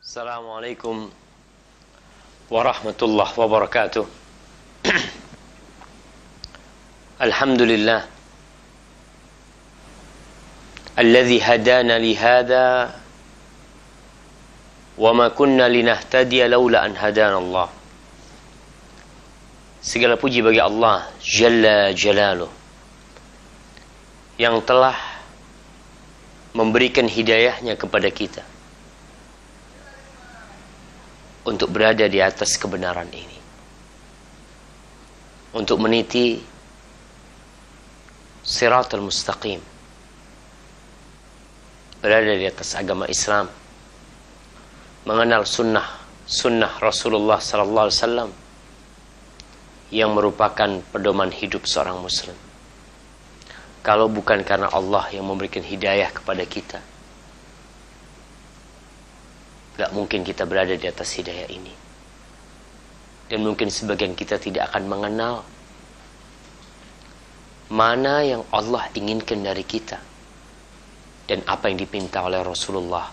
Assalamualaikum warahmatullahi wabarakatuh. Alhamdulillah alladzi hadana li hadza wa ma kunna linahtadiya laula an hadana Allah. Segala puji bagi Allah Jalla Jalaluh yang telah memberikan hidayahnya kepada kita untuk berada di atas kebenaran ini, untuk meniti Siratal Mustaqim, berada di atas agama Islam, mengenal sunnah Rasulullah sallallahu alaihi wasallam yang merupakan pedoman hidup seorang muslim. Kalau bukan karena Allah yang memberikan hidayah kepada kita, gak mungkin kita berada di atas hidayah ini. Dan mungkin sebagian kita tidak akan mengenal mana yang Allah inginkan dari kita dan apa yang dipinta oleh Rasulullah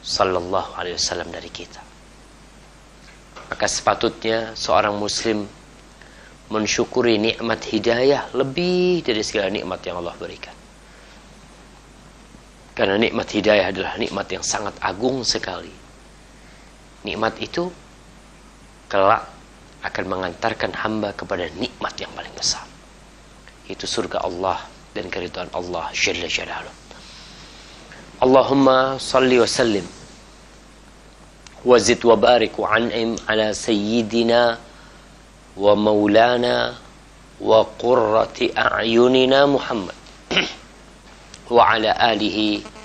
sallallahu alaihi wasallam dari kita. Maka sepatutnya seorang muslim mensyukuri nikmat hidayah lebih dari segala nikmat yang Allah berikan. Karena nikmat hidayah adalah nikmat yang sangat agung sekali. Nikmat itu kelak akan mengantarkan hamba kepada nikmat yang paling besar, itu surga Allah dan keridhaan Allah Jalla Jalaluh. Allahumma salli wa sallim wa zid wa barik wa an'im ala sayyidina wa maulana wa qurrati a'yunina Muhammad wa ala alihi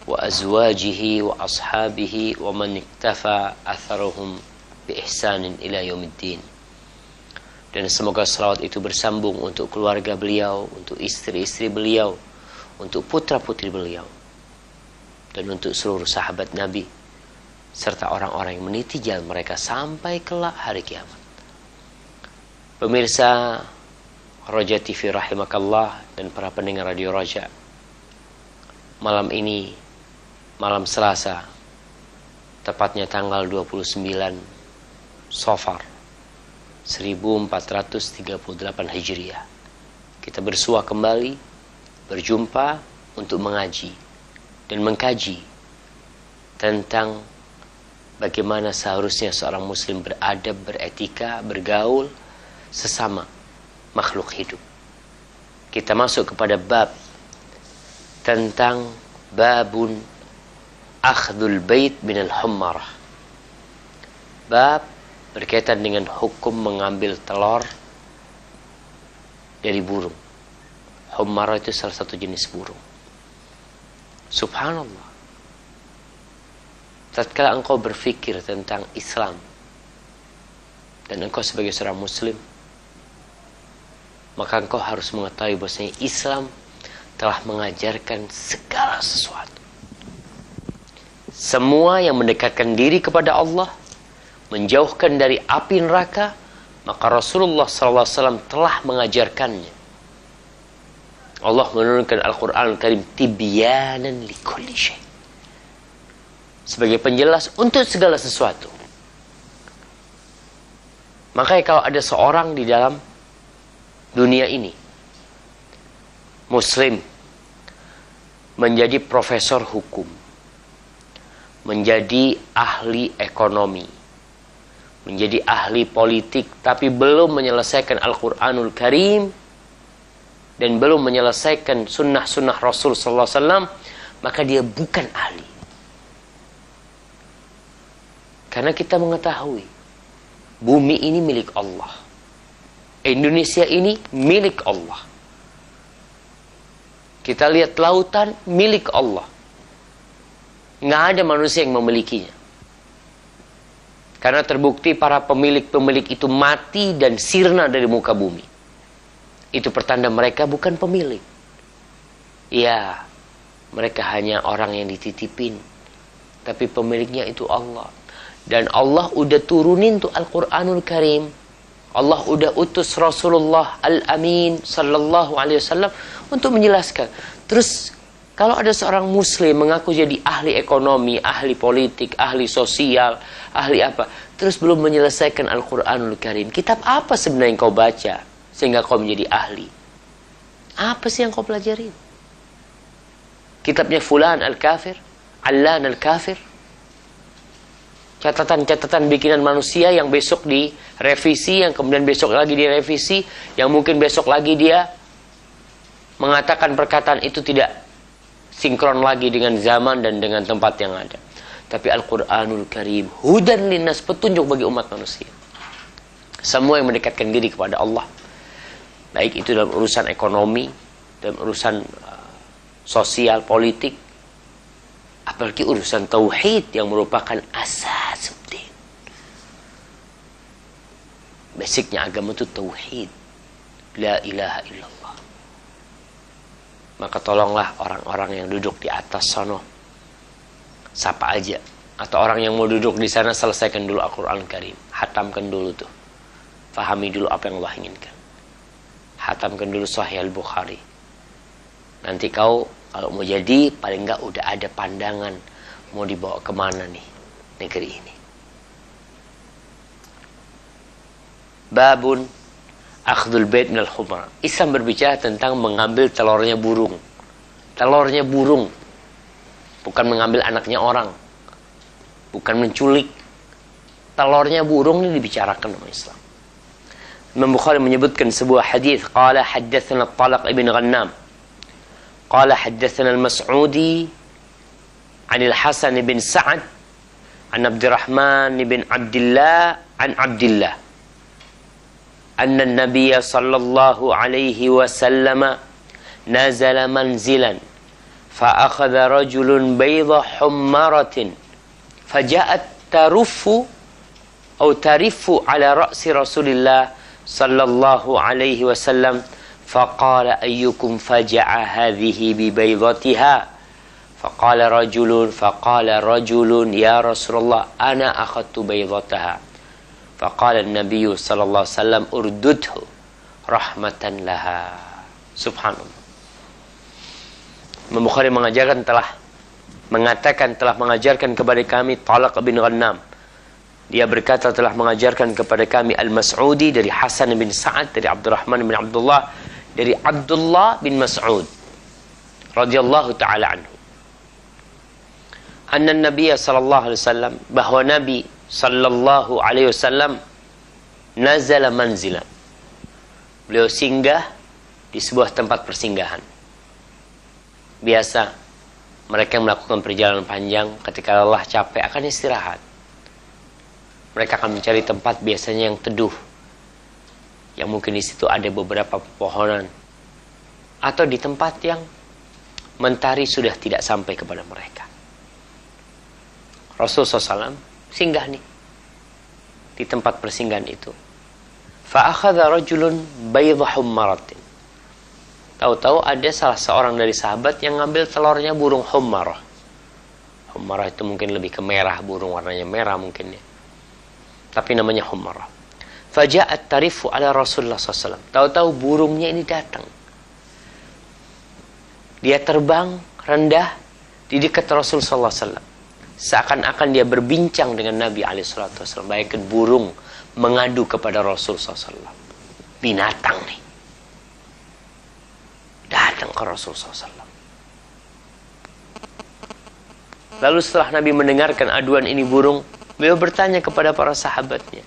wa azwajihi wa ashabihi wa man iktafa atharuhum bi ihsanin ila yaumiddin. Dan semoga salawat itu bersambung untuk keluarga beliau, untuk istri-istri beliau, untuk putra-putri beliau, dan untuk seluruh sahabat Nabi serta orang-orang yang meniti jalan mereka sampai kelak hari kiamat. Pemirsa Roja TV rahimakallah dan para pendengar Radio Roja, malam ini malam Selasa, tepatnya tanggal 29 Safar 1438 Hijriah, kita bersua kembali, berjumpa untuk mengaji dan mengkaji tentang bagaimana seharusnya seorang muslim beradab, beretika, bergaul sesama makhluk hidup. Kita masuk kepada bab tentang babun akhdul bait minal hummarah. Bab berkaitan dengan hukum mengambil telur dari burung. Hummarah itu salah satu jenis burung. Subhanallah. Tatkala engkau berfikir tentang Islam dan engkau sebagai seorang muslim, maka engkau harus mengetahui bahwasanya Islam telah mengajarkan segala sesuatu. Semua yang mendekatkan diri kepada Allah, menjauhkan dari api neraka, maka Rasulullah SAW telah mengajarkannya. Allah menurunkan Al-Quran Al-Karim tibyanan likulli syai', sebagai penjelas untuk segala sesuatu. Makanya kalau ada seorang di dalam dunia ini, muslim, menjadi profesor hukum, menjadi ahli ekonomi, menjadi ahli politik, tapi belum menyelesaikan Al-Quranul Karim dan belum menyelesaikan sunnah-sunnah Rasul sallallahu alaihi wasallam, maka dia bukan ahli. Karena kita mengetahui bumi ini milik Allah, Indonesia ini milik Allah, kita lihat lautan milik Allah. Nggak ada manusia yang memilikinya. Karena terbukti para pemilik-pemilik itu mati dan sirna dari muka bumi. Itu pertanda mereka bukan pemilik. Ya, mereka hanya orang yang dititipin. Tapi pemiliknya itu Allah. Dan Allah udah turunin tuh Al-Quranul Karim. Allah udah utus Rasulullah Al-Amin sallallahu alaihi wasallam untuk menjelaskan. Terus Kalau ada seorang muslim mengaku jadi ahli ekonomi, ahli politik, ahli sosial, ahli apa, terus belum menyelesaikan Al-Quranul Karim, kitab apa sebenarnya yang kau baca sehingga kau menjadi ahli? Apa sih yang kau pelajari? Kitabnya Fulan Al-Kafir, Allan Al-Kafir, catatan-catatan bikinan manusia yang besok direvisi, yang kemudian besok lagi direvisi, yang mungkin besok lagi dia mengatakan perkataan itu tidak sinkron lagi dengan zaman dan dengan tempat yang ada. Tapi Al-Quranul Karim hudan linnas, petunjuk bagi umat manusia. Semua yang mendekatkan diri kepada Allah, baik itu dalam urusan ekonomi, dalam urusan sosial, politik, apalagi urusan tauhid yang merupakan asasuddin. Basicnya agama itu tauhid, la ilaha illallah. Maka tolonglah orang-orang yang duduk di atas sono, sapa aja. Atau orang yang mau duduk di sana, selesaikan dulu Al-Quran Karim, hatamkan dulu tuh, fahami dulu apa yang Allah inginkan, hatamkan dulu Sahih Al-Bukhari. Nanti kau kalau mau jadi, paling enggak udah ada pandangan mau dibawa kemana nih negeri ini. Babun akhdul bait minal khumar. Islam berbicara tentang mengambil telurnya burung. Telurnya burung. Bukan mengambil anaknya orang. Bukan menculik. Telurnya burung ini dibicarakan oleh Islam. Imam Bukhari menyebutkan sebuah hadis. Qala haddatsana Talaq ibn Ghannam. Qala haddatsana al-Mas'udi an al-Hasan bin Sa'ad an Abdurrahman bin Abdullah an Abdullah. أن النبي صلى الله عليه وسلم نزل منزلا فأخذ رجل بيض حمرة فجاءت ترف على رأس رسول الله صلى الله عليه وسلم فقال أيكم فجع هذه ببيضتها فقال رجل يا رسول الله أنا أخذت بيضتها Faqala Nabi sallallahu alaihi wasallam urdudhu rahmatan laha. Subhanallah. Imam Bukhari telah mengajarkan kepada kami Talaq bin Ghannam. Dia berkata telah mengajarkan kepada kami Al-Mas'udi dari Hasan bin Sa'ad, dari Abdurrahman bin Abdullah, dari Abdullah bin Mas'ud radhiyallahu taala anhu. Anna Nabi sallallahu alaihi wasallam, bahwa Nabi sallallahu alaihi wasallam nazala manzilan, beliau singgah di sebuah tempat persinggahan. Biasa mereka yang melakukan perjalanan panjang ketika lelah capek akan istirahat. Mereka akan mencari tempat biasanya yang teduh, yang mungkin di situ ada beberapa pepohonan, atau di tempat yang mentari sudah tidak sampai kepada mereka. Rasulullah SAW singgah nih di tempat persinggahan itu. Fa akhadha rajulun baydha hummaratin. Tahu-tahu ada salah seorang dari sahabat yang ngambil telurnya burung hummarah. Hummarah itu mungkin lebih ke merah, burung warnanya merah mungkin ya. Tapi namanya hummarah. Faja'at tarifu ala Rasulullah SAW. Tahu-tahu burungnya ini datang. Dia terbang rendah di dekat Rasulullah SAW. Seakan-akan dia berbincang dengan Nabi SAW. Bayangkan burung mengadu kepada Rasul SAW. Binatang nih datang ke Rasul SAW. Lalu setelah Nabi mendengarkan aduan ini burung, beliau bertanya kepada para sahabatnya,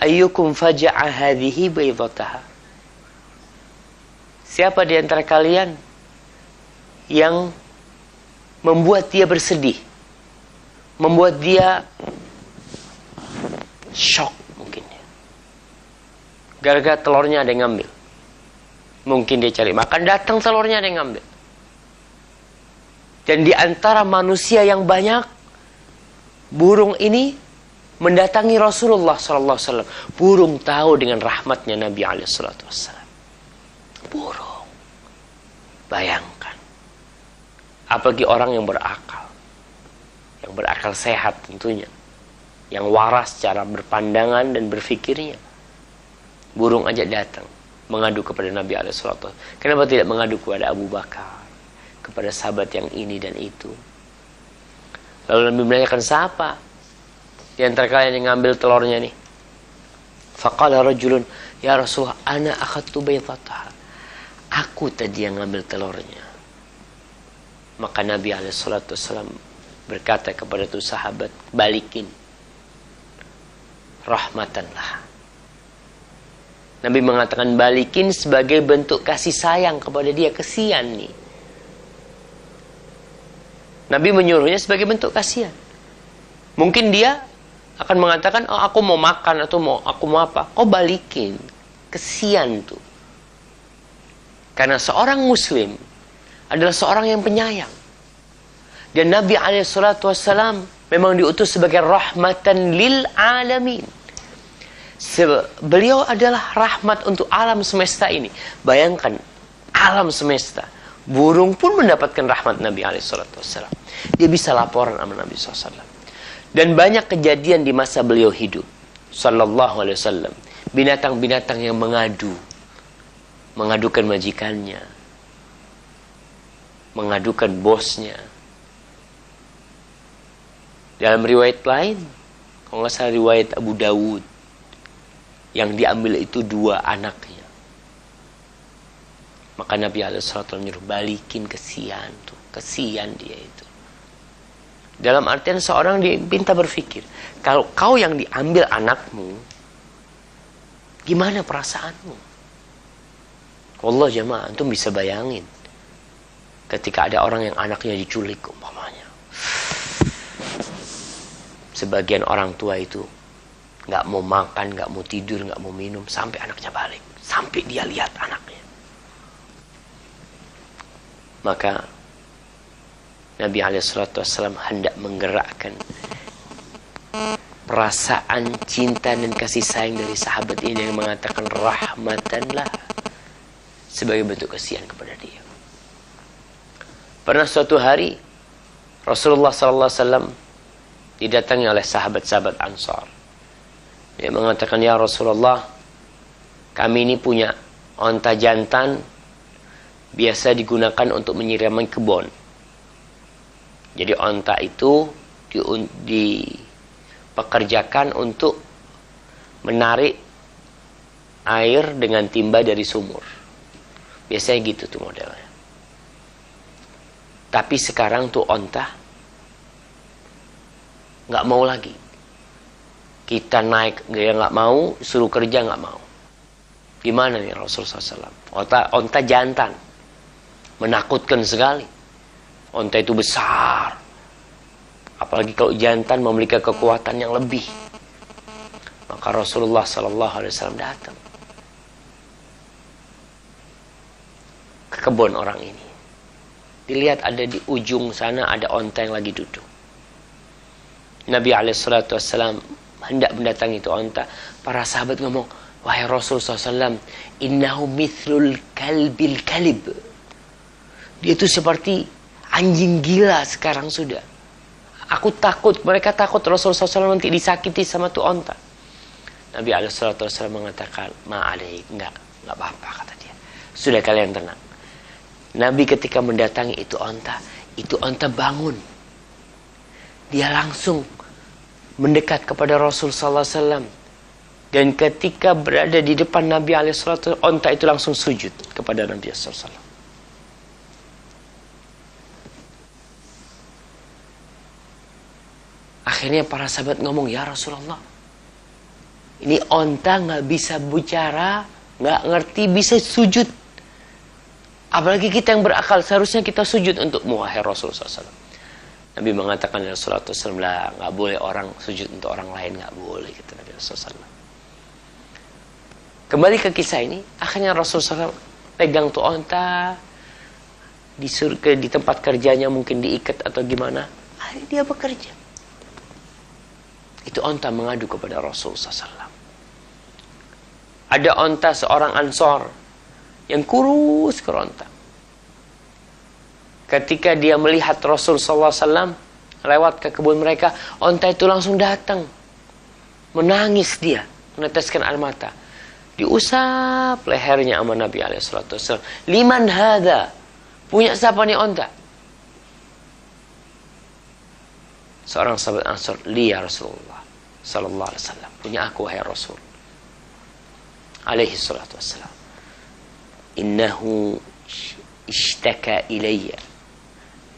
ayyukum faja'a hadhihi baydataha. Siapa di antara kalian yang membuat dia bersedih, membuat dia shock mungkin ya, gara-gara telurnya ada yang ngambil. Mungkin dia cari makan, datang telurnya ada yang ngambil. Dan di antara manusia yang banyak, burung ini mendatangi Rasulullah SAW. Burung tahu dengan rahmatnya Nabi SAW. Burung, bayangkan, apalagi orang yang berakal, yang berakal sehat tentunya, yang waras secara berpandangan dan berfikirnya. Burung aja datang mengadu kepada Nabi SAW. Kenapa tidak mengadu kepada Abu Bakar? kepada sahabat yang ini dan itu. Lalu Nabi menanyakan, siapa di antara kalian yang ngambil telurnya nih? Faqala rajulun, ya Rasulullah, ana akhadtu baytataha. Aku tadi yang ngambil telurnya. Maka Nabi SAW berkata kepada tu sahabat, balikin. Rahmatanlah. Nabi mengatakan balikin sebagai bentuk kasih sayang kepada dia. Kesian nih. Nabi menyuruhnya sebagai bentuk kasihan. Mungkin dia akan mengatakan, oh aku mau makan atau aku mau apa. Kau balikin. Kesian tuh. Karena seorang muslim adalah seorang yang penyayang. Dan Nabi SAW memang diutus sebagai rahmatan lil alamin. Beliau adalah rahmat untuk alam semesta ini. Bayangkan, alam semesta. Burung pun mendapatkan rahmat Nabi SAW. Dia bisa laporan sama Nabi SAW. Dan banyak kejadian di masa beliau hidup. Sallallahu alaihi wasallam. Binatang-binatang yang mengadukan majikannya. Mengadukan bosnya. Dalam riwayat lain, kalau nggak salah riwayat Abu Dawud, yang diambil itu 2 anaknya. Maka Nabi SAW menyuruh balikin, kesian tuh. Kesian dia itu. Dalam artian seorang diminta berpikir, kalau kau yang diambil anakmu, gimana perasaanmu? Wallah jemaah, antum bisa bayangin ketika ada orang yang anaknya diculik umpamanya. Sebagian orang tua itu nggak mau makan, nggak mau tidur, nggak mau minum sampai anaknya balik, sampai dia lihat anaknya. Maka Nabi SAW hendak menggerakkan perasaan cinta dan kasih sayang dari sahabat ini yang mengatakan rahmatanlah sebagai bentuk kasihan kepada dia. Pernah suatu hari Rasulullah SAW didatangi oleh sahabat-sahabat Ansar. Dia mengatakan, ya Rasulullah, kami ini punya onta jantan biasa digunakan untuk menyirami kebun. Jadi onta itu dipekerjakan untuk menarik air dengan timba dari sumur. Biasanya gitu tuh modelnya. Tapi sekarang tuh onta nggak mau lagi. Kita naik, dia nggak mau, suruh kerja nggak mau. Gimana nih Rasulullah SAW? Onta jantan, menakutkan sekali. Onta itu besar, apalagi kalau jantan memiliki kekuatan yang lebih. Maka Rasulullah SAW datang ke kebun orang ini. Dilihat ada di ujung sana ada onta yang lagi duduk. Nabi SAW hendak mendatangi itu onta. Para sahabat ngomong, wahai Rasulullah SAW, innahu mithlul kalbil kalib. Dia itu seperti anjing gila sekarang sudah. Aku takut, mereka takut Rasulullah SAW nanti disakiti sama tu onta. Nabi SAW mengatakan, ma'alaik, enggak apa-apa kata dia. Sudah kalian tenang. Nabi ketika mendatangi itu onta bangun. Dia langsung mendekat kepada Rasulullah SAW. Dan ketika berada di depan Nabi SAW, onta itu langsung sujud kepada Nabi SAW. Akhirnya para sahabat ngomong, ya Rasulullah, ini onta nggak bisa bicara, nggak ngerti, bisa sujud. Apalagi kita yang berakal, seharusnya kita sujud untukmu, wahai Rasulullah SAW. Nabi mengatakan, ya Rasulullah SAW, nggak boleh orang sujud untuk orang lain, nggak boleh, kata Nabi SAW. Kembali ke kisah ini, akhirnya Rasulullah SAW pegang tuh onta, disuruh di tempat kerjanya mungkin diikat atau gimana, akhirnya dia bekerja. Itu onta mengadu kepada Rasulullah SAW. Ada onta seorang Ansor yang kurus keronta. Ketika dia melihat Rasulullah SAW lewat ke kebun mereka, onta itu langsung datang. Menangis dia, meneteskan air mata. Diusap lehernya sama Nabi SAW. Liman hadha? Punya siapa nih onta? Seorang sahabat Ansar, li ya Rasulullah sallallahu alaihi wasallam. Punya aku wahai Rasul. Alaihi salatu wassalam. Innahu ishtaka ilayya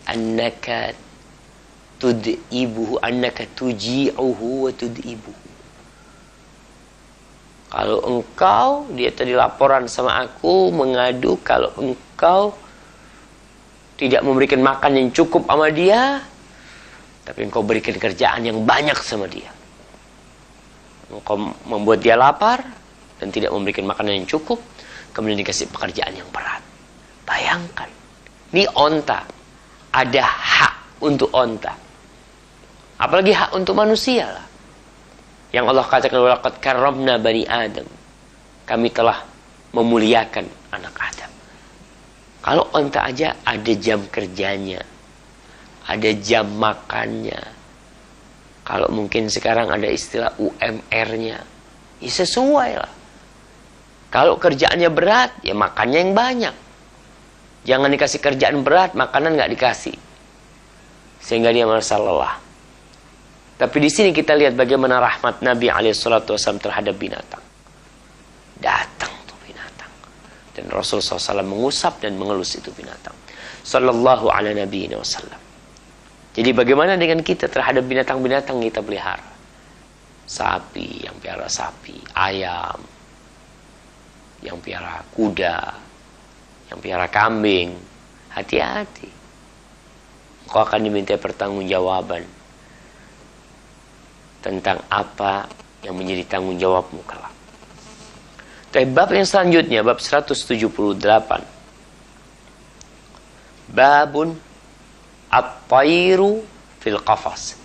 annaka tud'ibuhu, annaka tuji'uhu wa tud'ibuhu. Kalau engkau, dia tadi laporan sama aku, mengadu kalau engkau tidak memberikan makan yang cukup sama dia, tapi engkau berikan kerjaan yang banyak sama dia. Engkau membuat dia lapar dan tidak memberikan makanan yang cukup, kemudian dikasih pekerjaan yang berat. Bayangkan, ini onta, ada hak untuk onta, apalagi hak untuk manusia lah. Yang Allah katakan, walaqad karramna bani Adam, kami telah memuliakan anak Adam. Kalau onta aja ada jam kerjanya, ada jam makannya. Kalau mungkin sekarang ada istilah UMR-nya, ya sesuai lah. Kalau kerjaannya berat, ya makannya yang banyak. Jangan dikasih kerjaan berat, makanan nggak dikasih, sehingga dia merasa lelah. Tapi di sini kita lihat bagaimana rahmat Nabi SAW terhadap binatang. Datang tuh binatang, dan Rasul SAW mengusap dan mengelus itu binatang. Sallallahu ala nabiyina wasallam. Jadi bagaimana dengan kita terhadap binatang-binatang kita pelihara? Sapi, yang piara sapi. Ayam, yang piara kuda, yang piara kambing. Hati-hati, engkau akan diminta pertanggungjawaban tentang apa yang menjadi tanggung jawabmu kelak. Tapi bab yang selanjutnya, bab 178. Babun at-tayru fil qafas.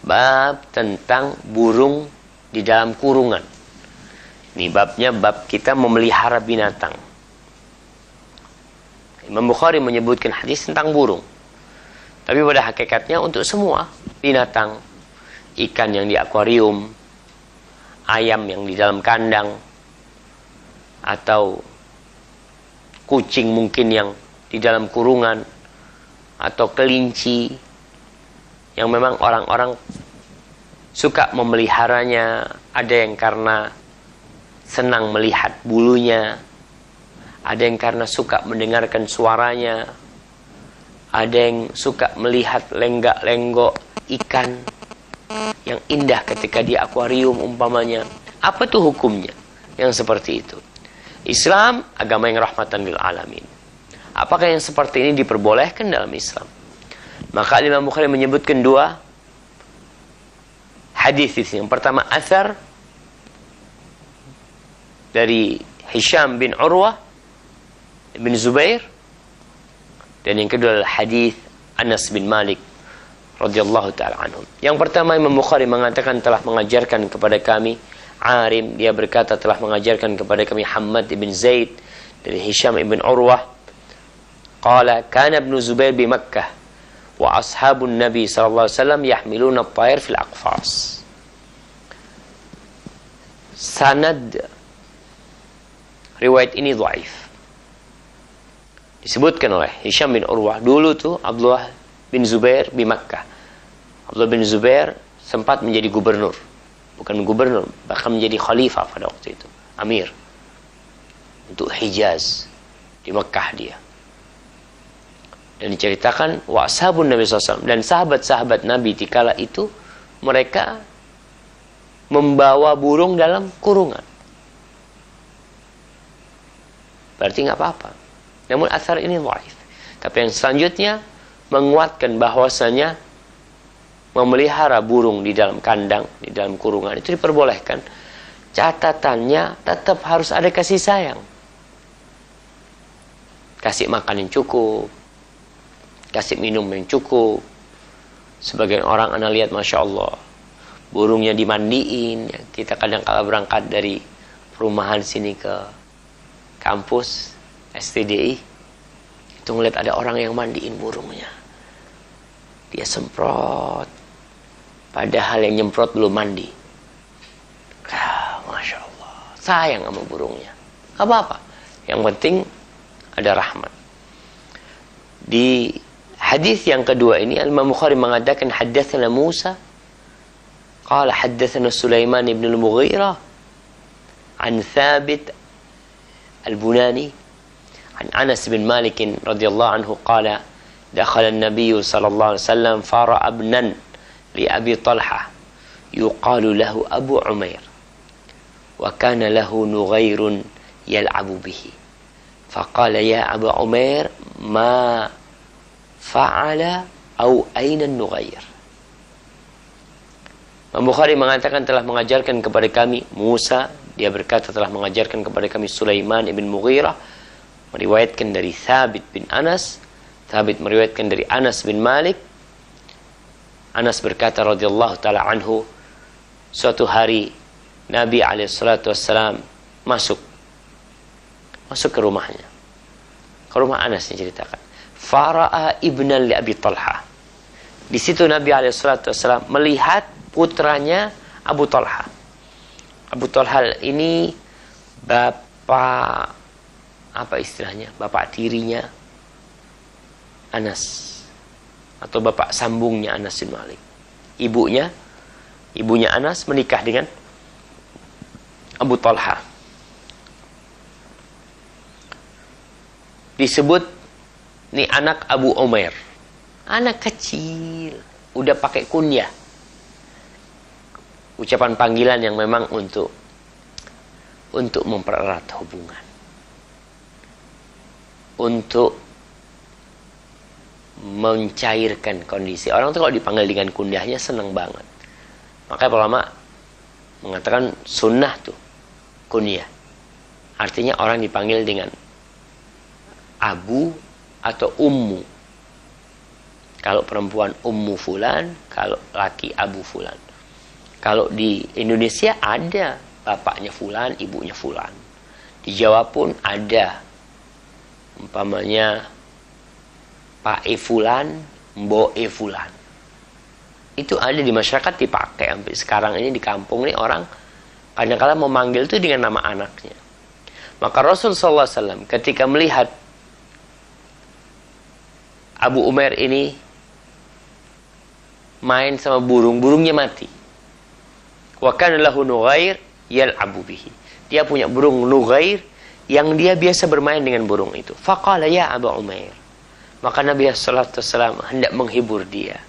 Bab tentang burung di dalam kurungan. Ini babnya bab kita memelihara binatang. Imam Bukhari menyebutkan hadis tentang burung, tapi pada hakikatnya untuk semua binatang. Ikan yang di akuarium, ayam yang di dalam kandang, atau kucing mungkin yang di dalam kurungan, atau kelinci yang memang orang-orang suka memeliharanya. Ada yang karena senang melihat bulunya, ada yang karena suka mendengarkan suaranya, ada yang suka melihat lenggak-lenggok ikan yang indah ketika di akuarium umpamanya. Apa tuh hukumnya yang seperti itu? Islam agama yang rahmatan lil alamin. Apakah yang seperti ini diperbolehkan dalam Islam? Maka Imam Bukhari menyebutkan dua hadis. Yang pertama athar dari Hisham bin Urwah bin Zubair, dan yang kedua adalah hadis Anas bin Malik radhiyallahu ta'ala anhum. Yang pertama, Imam Bukhari mengatakan telah mengajarkan kepada kami Arim, dia berkata telah mengajarkan kepada kami Hammad ibn Zaid dari Hisham ibn Urwah. Qala kana ibn Zubair bi Makkah wa ashabun Nabi sallallahu alaihi wasallam yahmiluna at-tayr fil aqfas. Sanad riwayat ini dhaif. Disebutkan oleh Hisham bin Urwah, dulu tuh Abdullah bin Zubair di Makkah. Abdullah bin Zubair sempat menjadi gubernur, bukan gubernur, bahkan menjadi khalifah pada waktu itu, amir untuk Hijaz di Makkah dia. Dan diceritakan wa ashabun Nabi SAW, dan sahabat-sahabat Nabi di kala itu mereka membawa burung dalam kurungan. Berarti nggak apa-apa. Namun asar ini dhaif. Tapi yang selanjutnya menguatkan bahwasanya memelihara burung di dalam kandang, di dalam kurungan itu diperbolehkan. Catatannya tetap harus ada kasih sayang. Kasih makan yang cukup, kasih minum yang cukup. Sebagian orang anda lihat, Masya Allah, burungnya dimandiin. Kita kadang kala berangkat dari perumahan sini ke kampus STDI, itu ngeliat ada orang yang mandiin burungnya. Dia semprot, padahal yang nyemprot belum mandi. Masya Allah, sayang sama burungnya. Apa-apa, yang penting ada rahmat. Di hadis yang kedua ini Imam Bukhari mengatakan haddatsana Musa qala haddatsana Sulaiman ibn al-Mughirah an Thabit al-Bunani an Anas bin Malik radhiyallahu anhu qala dakhala an-nabiy sallallahu alaihi wasallam fara abnan li Abi Talha yuqalu lahu Abu Umair wa kana lahu nughairun yal'abu bihi faqala ya Abu Umair ma fa'ala au aina nughair. Imam Bukhari mengatakan telah mengajarkan kepada kami Musa, dia berkata telah mengajarkan kepada kami Sulaiman ibn Mughirah, meriwayatkan dari Thabit bin Anas, Thabit meriwayatkan dari Anas bin Malik. Anas berkata radhiyallahu taala anhu, suatu hari Nabi alaihi salatu wassalam masuk ke rumahnya, ke rumah Anas yang ceritakan. Fara'a ibnan li Abi Talha. Di situ Nabi alaihi salatu wassalam melihat putranya Abu Talha. Abu Talha ini bapak, apa istilahnya? Bapak tirinya Anas atau bapak sambungnya Anas bin Malik. Ibunya Anas menikah dengan Abu Talha. Disebut ini anak Abu Umair, anak kecil, udah pakai kunyah, ucapan panggilan yang memang untuk mempererat hubungan, untuk mencairkan kondisi. Orang tuh kalau dipanggil dengan kunyahnya senang banget. Makanya ulama mengatakan sunnah tuh kunyah, artinya orang dipanggil dengan abu atau ummu. Kalau perempuan ummu fulan, kalau laki abu fulan. Kalau di Indonesia ada bapaknya fulan, ibunya fulan. Di Jawa pun ada, umpamanya Pak E fulan, Mbok E fulan. Itu ada di masyarakat, dipakai sampai sekarang ini di kampung ini orang kadang-kadang memanggil itu dengan nama anaknya. Maka Rasul sallallahu alaihi wasallam ketika melihat Abu Umair ini main sama burungnya mati. Wa kana lahu nughair yal'abu bihi. Dia punya burung nughair yang dia biasa bermain dengan burung itu. Faqala ya Abu Umair. Maka Nabi sallallahu alaihi wasallam hendak menghibur dia.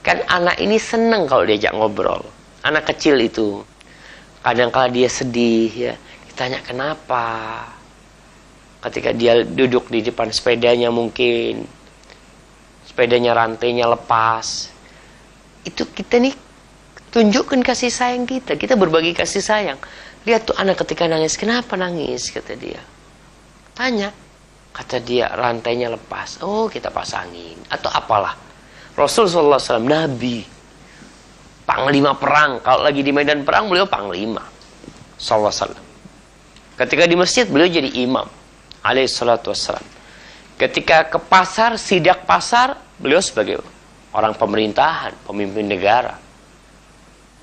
Kan anak ini senang kalau diajak ngobrol. Anak kecil itu kadang-kala dia sedih ya. Ditanya kenapa? Ketika dia duduk di depan sepedanya mungkin sepedanya rantainya lepas. Itu kita nih tunjukkan kasih sayang kita. Kita berbagi kasih sayang. Lihat tuh anak ketika nangis. Kenapa nangis? Kata dia. Tanya. Kata dia rantainya lepas. Oh kita pasangin. Atau apalah. Rasulullah SAW Nabi. Panglima perang. Kalau lagi di medan perang beliau panglima. Sallallahu alaihi wasallam. Ketika di masjid beliau jadi imam. Alaihi salatu wassalam. Ketika ke pasar, sidak pasar, beliau sebagai orang pemerintahan, pemimpin negara.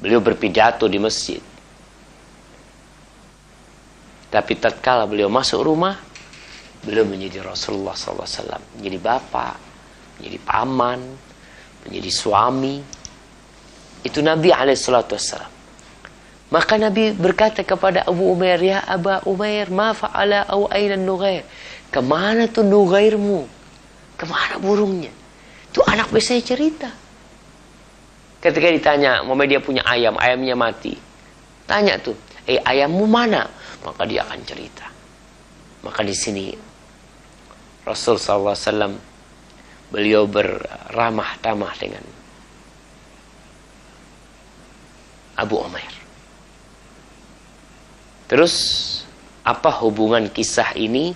Beliau berpidato di masjid. Tapi tatkala beliau masuk rumah, beliau menjadi Rasulullah SAW. Menjadi bapak, menjadi paman, menjadi suami. Itu Nabi SAW. Maka Nabi berkata kepada Abu Umair, ya Aba Umair, ma fa'ala au aina nughair. Kemana tuh nughairmu? Kemana burungnya? Tuh anak biasanya cerita. Ketika ditanya, mama dia punya ayam, ayamnya mati. Tanya tuh, ayammu mana? Maka dia akan cerita. Maka di sini Rasul SAW beliau beramah tamah dengan Abu Umair. Terus apa hubungan kisah ini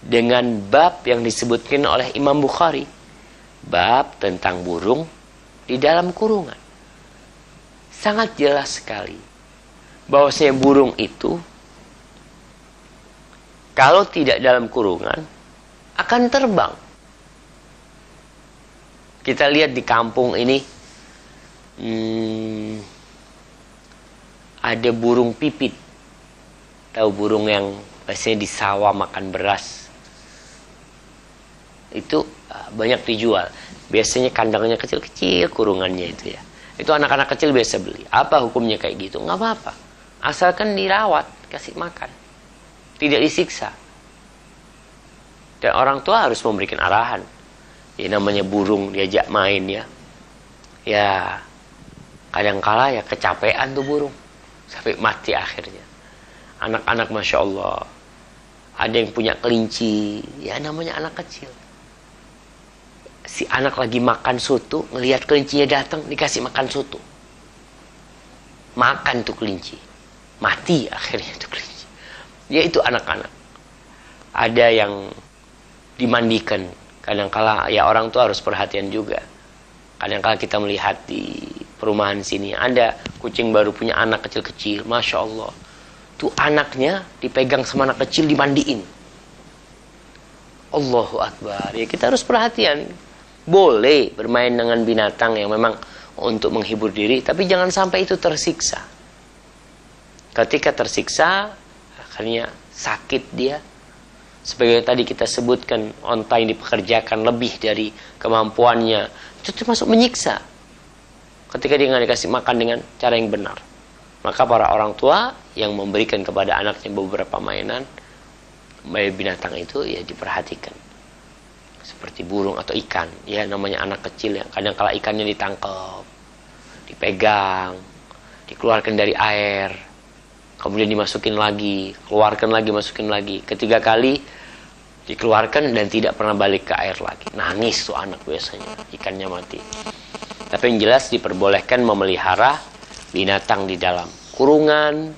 dengan bab yang disebutkan oleh Imam Bukhari? Bab tentang burung di dalam kurungan. Sangat jelas sekali bahwasanya burung itu kalau tidak dalam kurungan akan terbang. Kita lihat di kampung ini ada burung pipit. Tahu burung yang biasanya di sawah makan beras. Itu banyak dijual. Biasanya kandangnya kecil-kecil, kurungannya itu ya. Itu anak-anak kecil biasa beli. Apa hukumnya kayak gitu? Nggak apa-apa. Asalkan dirawat, kasih makan. Tidak disiksa. Dan orang tua harus memberikan arahan. Ya namanya burung diajak main ya. Ya kadangkala ya kecapean tuh burung. Sampai mati akhirnya. Anak-anak Masya Allah. Ada yang punya kelinci. Ya namanya anak kecil. Si anak lagi makan soto. Ngelihat kelincinya datang. Dikasih makan soto. Makan tuh kelinci. Mati akhirnya tuh kelinci. Ya itu anak-anak. Ada yang dimandikan. Kadangkala ya orang tua harus perhatian juga. Kadangkala kita melihat di perumahan sini. Ada kucing baru punya anak kecil-kecil. Masya Allah. Tuh anaknya dipegang sama anak kecil dimandiin. Allahu Akbar. Ya kita harus perhatian. Boleh bermain dengan binatang yang memang untuk menghibur diri. Tapi jangan sampai itu tersiksa. Ketika tersiksa, akhirnya sakit dia. Sebagai yang tadi kita sebutkan, onta yang dipekerjakan lebih dari kemampuannya. Itu termasuk menyiksa. Ketika dia nggak dikasih makan dengan cara yang benar. Maka para orang tua yang memberikan kepada anaknya beberapa mainan, binatang itu ya diperhatikan. Seperti burung atau ikan. Ya namanya anak kecil ya. Kadang kala ikannya ditangkap, dipegang, dikeluarkan dari air, kemudian dimasukin lagi, keluarkan lagi, masukin lagi. Ketiga kali dikeluarkan dan tidak pernah balik ke air lagi. Nangis tuh anak biasanya, ikannya mati. Tapi yang jelas diperbolehkan memelihara binatang di dalam kurungan,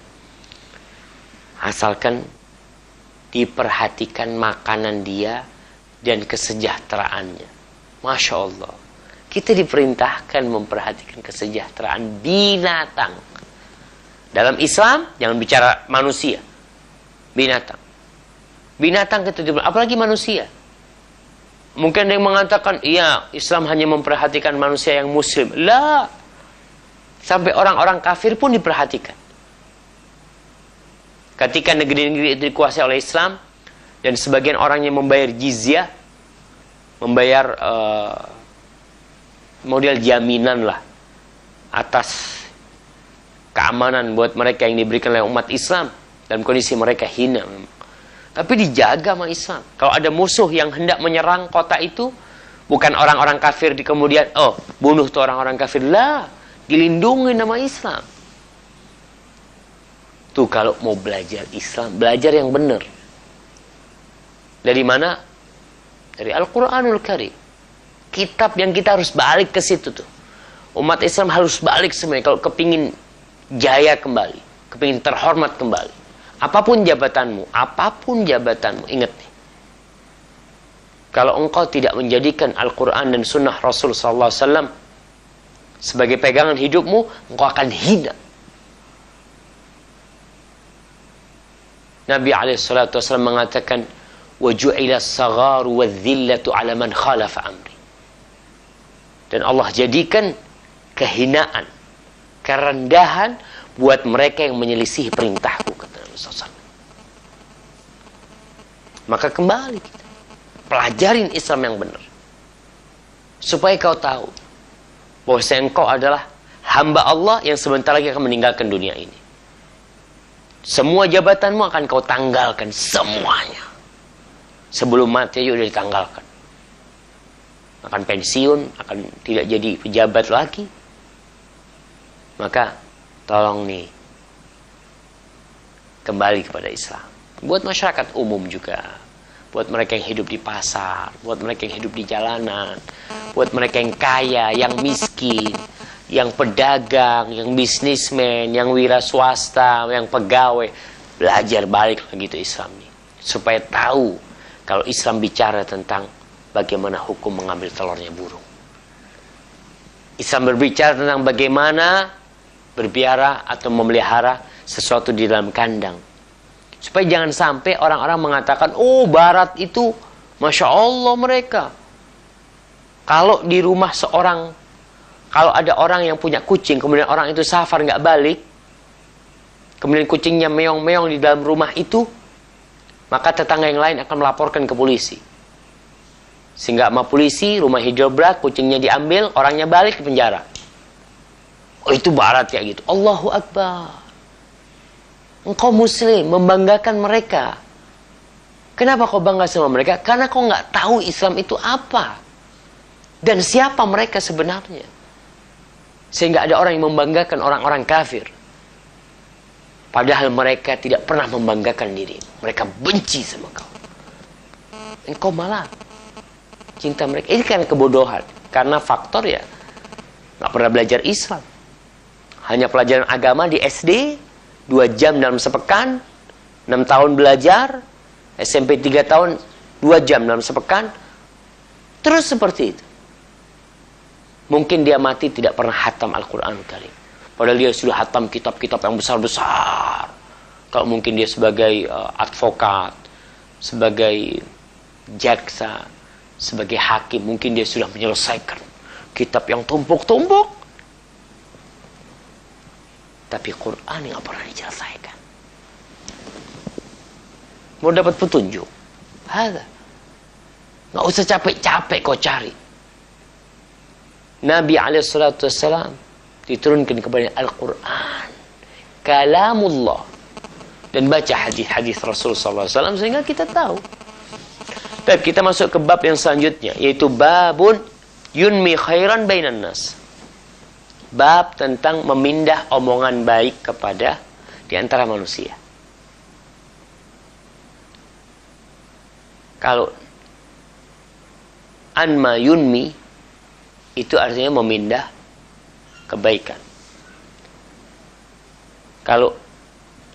asalkan diperhatikan makanan dia dan kesejahteraannya. Masya Allah, kita diperintahkan memperhatikan kesejahteraan binatang. Dalam Islam jangan bicara manusia, binatang. Binatang kita dibilang, apalagi manusia. Mungkin ada yang mengatakan, iya Islam hanya memperhatikan manusia yang muslim. Lah, sampai orang-orang kafir pun diperhatikan. Ketika negeri-negeri itu dikuasai oleh Islam, dan sebagian orang yang membayar jizyah, membayar model jaminan lah, atas keamanan buat mereka yang diberikan oleh umat Islam, dalam kondisi mereka hina. Tapi dijaga sama Islam. Kalau ada musuh yang hendak menyerang kota itu, bukan orang-orang kafir di kemudian, oh bunuh tuh orang-orang kafir. Lah, dilindungi nama Islam. Tuh kalau mau belajar Islam, belajar yang benar. Dari mana? Dari Al-Quranul Karim. Kitab yang kita harus balik ke situ tuh. Umat Islam harus balik semuanya kalau kepingin jaya kembali, kepingin terhormat kembali. Apapun jabatanmu, ingat nih. Kalau engkau tidak menjadikan Al-Quran dan Sunnah Rasul SAW sebagai pegangan hidupmu, engkau akan hina. Nabi SAW mengatakan, وَجُعِلَ الصَّغَارُ وَالذِّلَّةُ عَلَى مَنْ خَالَفَ أَمْرِ. Dan Allah jadikan kehinaan, kerendahan buat mereka yang menyelisih perintahku, kata Nabi SAW. Maka kembali kita pelajarin Islam yang benar, supaya kau tahu bahwa engkau adalah hamba Allah yang sebentar lagi akan meninggalkan dunia ini. Semua jabatanmu akan kau tanggalkan semuanya. Sebelum mati aja udah ditanggalkan. Akan pensiun, akan tidak jadi pejabat lagi. Maka tolong nih, kembali kepada Islam. Buat masyarakat umum juga, buat mereka yang hidup di pasar, buat mereka yang hidup di jalanan, buat mereka yang kaya, yang miskin, yang pedagang, yang bisnismen, yang wira swasta, yang pegawai, belajar balik lagi itu Islam nih, supaya tahu kalau Islam bicara tentang bagaimana hukum mengambil telurnya burung. Islam berbicara tentang bagaimana berbiara atau memelihara sesuatu di dalam kandang. Supaya jangan sampai orang-orang mengatakan, oh barat itu Masya Allah mereka. Kalau di rumah seorang, kalau ada orang yang punya kucing, kemudian orang itu safar nggak balik, kemudian kucingnya meong-meong di dalam rumah itu, maka tetangga yang lain akan melaporkan ke polisi. Sehingga sama polisi, rumah hidrobrak, kucingnya diambil, orangnya balik ke penjara. Oh, itu barat ya gitu. Allahu Akbar. Engkau muslim, membanggakan mereka. Kenapa kau bangga sama mereka? Karena kau nggak tahu Islam itu apa. Dan siapa mereka sebenarnya. Sehingga ada orang yang membanggakan orang-orang kafir. Padahal mereka tidak pernah membanggakan diri. Mereka benci sama kau. Engkau malah cinta mereka. Ini karena kebodohan. Karena faktor ya, nggak pernah belajar Islam. Hanya pelajaran agama di SD, 2 jam dalam sepekan, 6 tahun belajar, SMP 3 tahun, 2 jam dalam sepekan, terus seperti itu. Mungkin dia mati tidak pernah hatam Al-Quran kali. Padahal dia sudah hatam kitab-kitab yang besar-besar. Kalau mungkin dia sebagai advokat, sebagai jaksa, sebagai hakim, mungkin dia sudah menyelesaikan kitab yang tumpuk-tumpuk. Tapi Quran yang gak pernah diselesaikan. Mau dapat petunjuk, ada. Gak usah capek-capek kau cari. Nabi SAW diturunkan kepada Al-Quran, kalamullah, dan baca hadis-hadis Rasul SAW sehingga kita tahu. Baik, kita masuk ke bab yang selanjutnya, yaitu babun yunmi khairan bainan nas. Bab tentang memindah omongan baik kepada di antara manusia. Kalau anma yunmi itu artinya memindah kebaikan. Kalau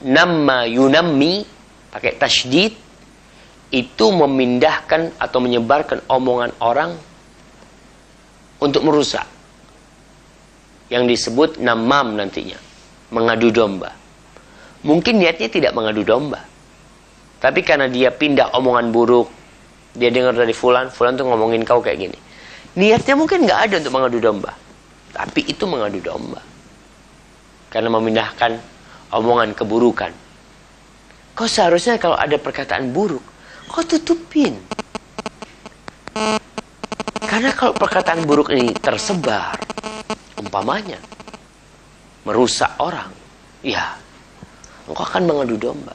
namma yunammi pakai tasydid itu memindahkan atau menyebarkan omongan orang untuk merusak. Yang disebut namam nantinya, mengadu domba. Mungkin niatnya tidak mengadu domba, tapi karena dia pindah omongan buruk, dia dengar dari fulan tuh ngomongin kau kayak gini. Niatnya mungkin nggak ada untuk mengadu domba, tapi itu mengadu domba. Karena memindahkan omongan keburukan. Kau seharusnya kalau ada perkataan buruk, kau tutupin. Karena kalau perkataan buruk ini tersebar, umpamanya merusak orang, ya engkau akan mengadu domba.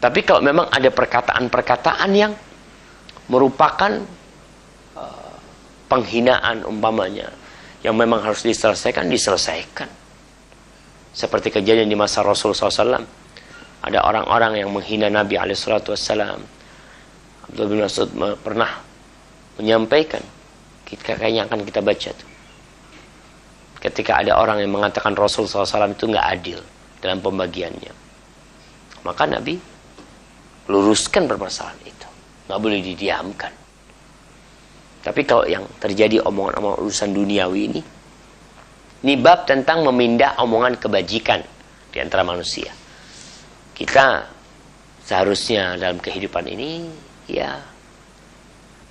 Tapi kalau memang ada perkataan-perkataan yang merupakan penghinaan umpamanya, yang memang harus diselesaikan, diselesaikan. Seperti kejadian di masa Rasul SAW. Ada orang-orang yang menghina Nabi SAW. Abdullah bin Mas'ud pernah menyampaikan, kayaknya akan kita baca tuh. Ketika ada orang yang mengatakan Rasul SAW itu nggak adil dalam pembagiannya, maka Nabi luruskan permasalahan itu. Nggak boleh didiamkan. Tapi kalau yang terjadi omongan-omongan urusan duniawi ini bab tentang memindah omongan kebajikan di antara manusia. Kita seharusnya dalam kehidupan ini, ya,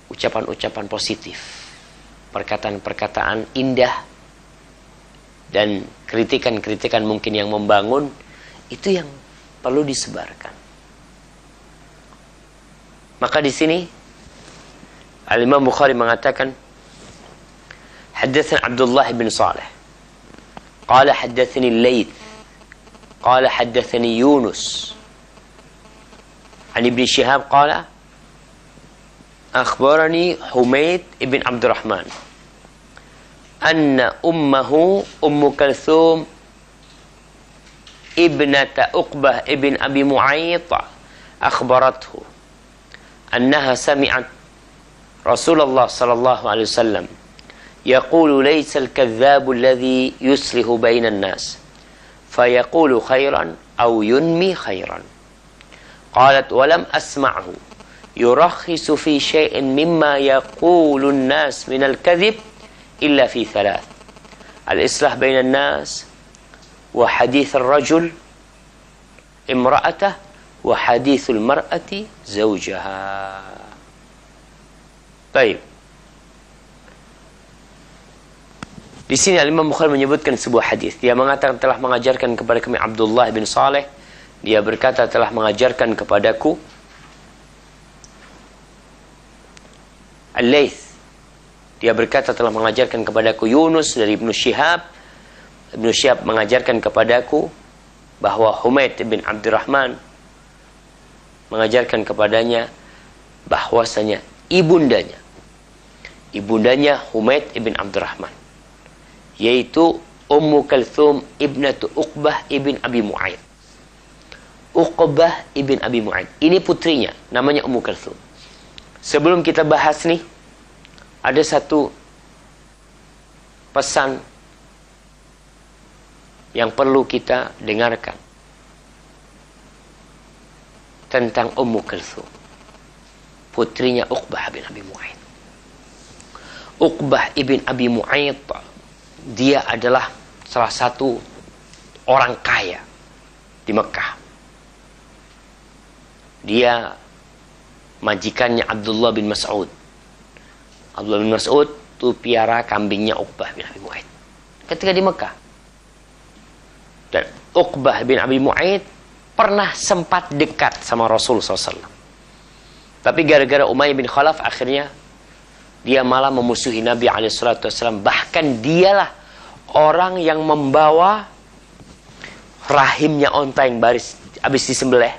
ucapan-ucapan positif, perkataan-perkataan indah, dan kritikan-kritikan mungkin yang membangun, itu yang perlu disebarkan. Maka di sini Al-Imam Bukhari mengatakan, Haddatsana Abdullah bin Salih, qala haddatsani Al-Laits, qala haddatsani Yunus, an Ibn Shihab qala akhbarani Humaid ibn Abdurrahman anna ummahu Ummu Kalthum ibnata Uqbah ibn Abi Mu'ayth akhbarathu annaha sami'at Rasulullah sallallahu alaihi wasallam yaqulu laysa al-kadhdhabu alladhi yuslihu bainan nas fayaqulu khairan aw yunmi khairan. Qalat wa lam asma'hu yurakhisu fi shay'in mimma yaqulu an-nas min al-kadhib illa fi thalath: al-islah bainan nas, wa hadith ar-rajul imra'atah, wa hadith al-mar'ati zawjaha. Baik. Di sini Imam Bukhari menyebutkan sebuah hadis. Dia mengatakan telah mengajarkan kepada kami Abdullah bin Saleh. Dia berkata telah mengajarkan kepadaku Al-Laits. Dia berkata telah mengajarkan kepadaku Yunus dari Ibnu Syihab. Ibnu Syihab mengajarkan kepadaku bahwa Humaid bin Abdurrahman mengajarkan kepadanya bahwasanya ibundanya Humaid ibn Abdurrahman, yaitu Ummu Kalthum ibnatu Uqbah ibn Abi Mu'aid. Uqbah ibn Abi Mu'aid, ini putrinya, namanya Ummu Kalthum. Sebelum kita bahas nih, ada satu pesan yang perlu kita dengarkan tentang Ummu Kalthum, putrinya Uqbah bin Abi Mu'aid. Uqbah ibn Abi Mu'aid, dia adalah salah satu orang kaya di Mekah. Dia majikannya Abdullah bin Mas'ud. Abdullah bin Mas'ud itu piara kambingnya Uqbah bin Abi Mu'aid ketika di Mekah. Dan Uqbah bin Abi Mu'aid pernah sempat dekat sama Rasul SAW. Tapi gara-gara Umayyah bin Khalaf, akhirnya dia malah memusuhi Nabi SAW. Bahkan dialah orang yang membawa rahimnya onta yang baris habis disembelih,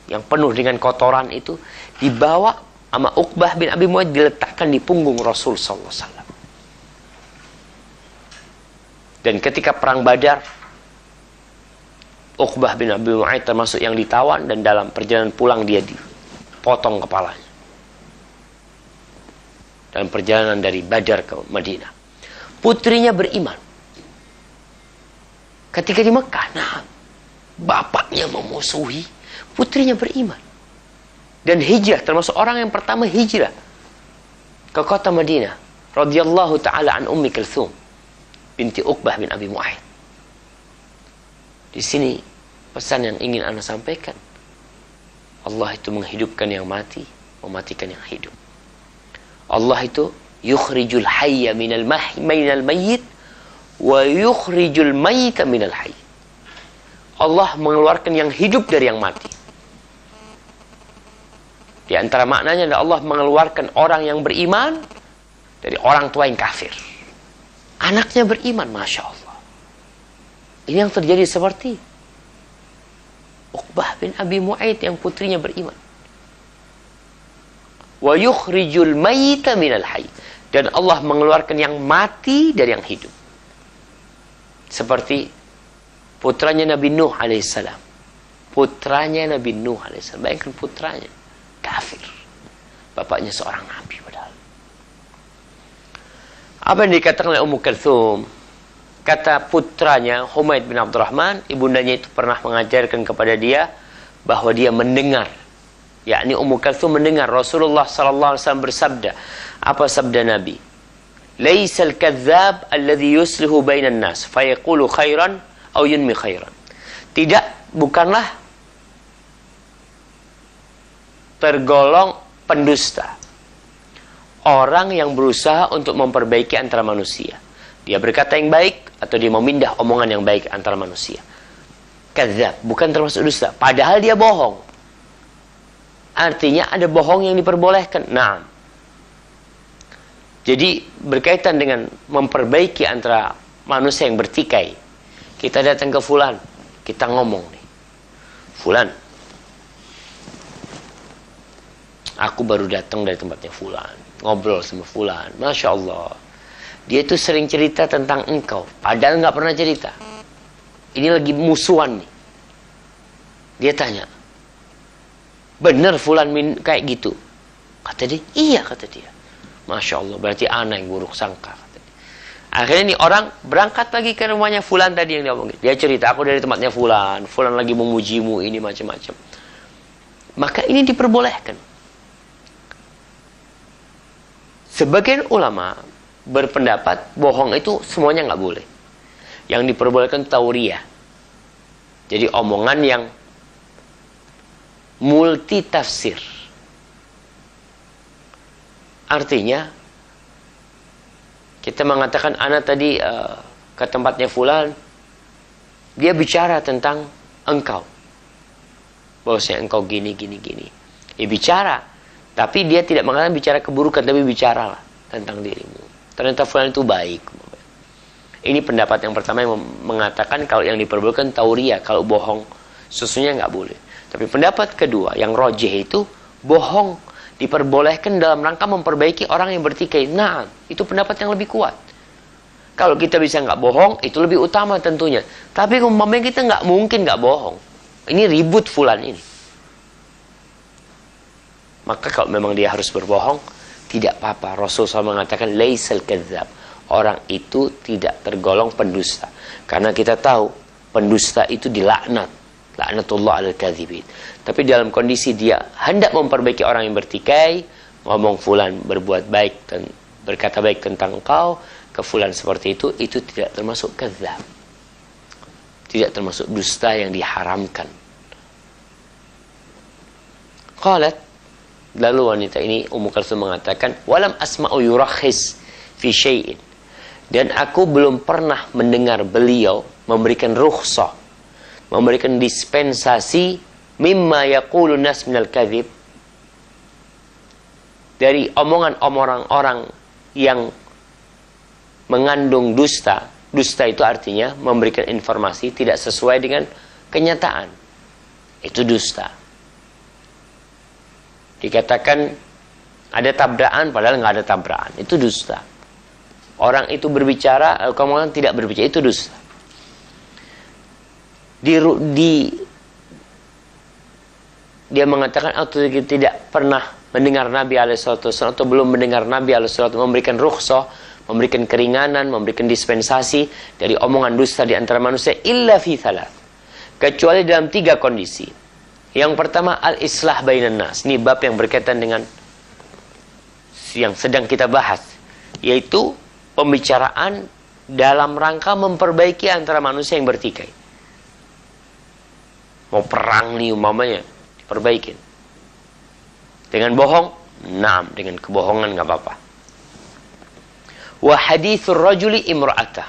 yang penuh dengan kotoran itu, dibawa sama Uqbah bin Abi Mu'aid, diletakkan di punggung Rasul SAW. Dan ketika perang Badar, Uqbah bin Abi Mu'aid termasuk yang ditawan, dan dalam perjalanan pulang dia dipotong kepalanya dalam perjalanan dari Badar ke Madinah. Putrinya beriman ketika di Mekah. Nah, bapaknya memusuhi, putrinya beriman dan hijrah, termasuk orang yang pertama hijrah ke kota Madinah, radhiyallahu taala an Ummi Kalthum binti Uqbah bin Abi Mu'aid. Di sini pesan yang ingin Anda sampaikan, Allah itu menghidupkan yang mati, mematikan yang hidup. Allah itu yukhrijul hayya minal mayyit wa yukhrijul mayyita minal hayy. Allah mengeluarkan yang hidup dari yang mati. Di antara maknanya adalah Allah mengeluarkan orang yang beriman dari orang tua yang kafir. Anaknya beriman, Masya Allah. Ini yang terjadi seperti Uqbah bin Abi Mu'aid yang putrinya beriman. Wa yukhrijul mayyita minal hayy. Dan Allah mengeluarkan yang mati dari yang hidup. Seperti putranya Nabi Nuh alaihissalam. Putranya Nabi Nuh alaihissalam. Bayangkan putranya kafir, bapaknya seorang nabi padahal. Apa yang dikatakan oleh Ummu Kalthum? Kata putranya Humaid bin Abdurrahman, ibundanya itu pernah mengajarkan kepada dia bahwa dia mendengar, yakni Ummu Kalthum mendengar Rasulullah sallallahu alaihi wasallam bersabda. Apa sabda Nabi? Laisal kadzdzab alladhi yuslihu bainan nas fayaqulu khairan aw yunmi khairan. Tidak, bukanlah tergolong pendusta orang yang berusaha untuk memperbaiki antara manusia. Dia berkata yang baik atau dia memindah omongan yang baik antara manusia. Kadzdzab, bukan termasuk dusta, padahal dia bohong. Artinya ada bohong yang diperbolehkan. Nah, jadi berkaitan dengan memperbaiki antara manusia yang bertikai. Kita datang ke fulan, kita ngomong nih, fulan, aku baru datang dari tempatnya fulan, ngobrol sama fulan, Masya Allah, dia itu sering cerita tentang engkau, padahal nggak pernah cerita. Ini lagi musuhan nih. Dia tanya, bener fulan kayak gitu? Kata dia, iya, kata dia. Masya Allah, berarti anak yang buruk sangka, kata dia. Akhirnya nih orang berangkat lagi ke rumahnya fulan tadi yang dia omongin. Dia cerita, aku dari tempatnya fulan, fulan lagi memujimu, ini macam-macam. Maka ini diperbolehkan. Sebagian ulama berpendapat bohong itu semuanya nggak boleh. Yang diperbolehkan tauriyah. Jadi omongan yang multi tafsir. Artinya kita mengatakan anak tadi ke tempatnya fulan, dia bicara tentang engkau, bahwasanya engkau gini. Dia bicara, Tapi dia tidak mengatakan bicara keburukan, tapi bicaralah tentang dirimu. Ternyata fulan itu baik. Ini pendapat yang pertama yang mengatakan kalau yang diperbolehkan tauria, kalau bohong sesungguhnya nggak boleh. Tapi pendapat kedua yang rojih itu bohong diperbolehkan dalam rangka memperbaiki orang yang bertikai. Nah, itu pendapat yang lebih kuat. Kalau kita bisa nggak bohong, itu lebih utama tentunya. Tapi umpamanya kita nggak mungkin nggak bohong. Ini ribut fulan ini. Maka kalau memang dia harus berbohong, tidak apa-apa. Rasulullah SAW mengatakan laisal kadzab. Orang itu tidak tergolong pendusta. Karena kita tahu pendusta itu dilaknat. Laknatullah alal kadzibin. Tapi dalam kondisi dia hendak memperbaiki orang yang bertikai, ngomong fulan berbuat baik dan berkata baik tentang engkau, ke fulan seperti itu tidak termasuk kadzab. Tidak termasuk dusta yang diharamkan. Qalat, lalu wanita ini Ummu Kalsum mengatakan, walam asma'u yurakhis fi syai'in. Dan aku belum pernah mendengar beliau memberikan rukhsah, memberikan dispensasi mimma yaqulun nas minal kadzib, dari omongan orang-orang yang mengandung dusta. Dusta itu artinya memberikan informasi tidak sesuai dengan kenyataan. Itu dusta. Dikatakan ada tabrakan padahal nggak ada tabrakan. Itu dusta. Orang itu berbicara, kamu tidak berbicara, itu dusta. Dia mengatakan atau tidak pernah mendengar Nabi SAW atau belum mendengar Nabi SAW memberikan rukhsah, memberikan keringanan, memberikan dispensasi dari omongan dusta di antara manusia illa fi thalath, kecuali dalam 3 kondisi. Yang pertama al-islah bainan nas. Ini bab yang berkaitan dengan yang sedang kita bahas, yaitu pembicaraan dalam rangka memperbaiki antara manusia yang bertikai. Mau perang nih umpamanya, diperbaikin. Dengan bohong, dengan kebohongan nggak apa-apa. Wa hadithur rajuli imra'atah.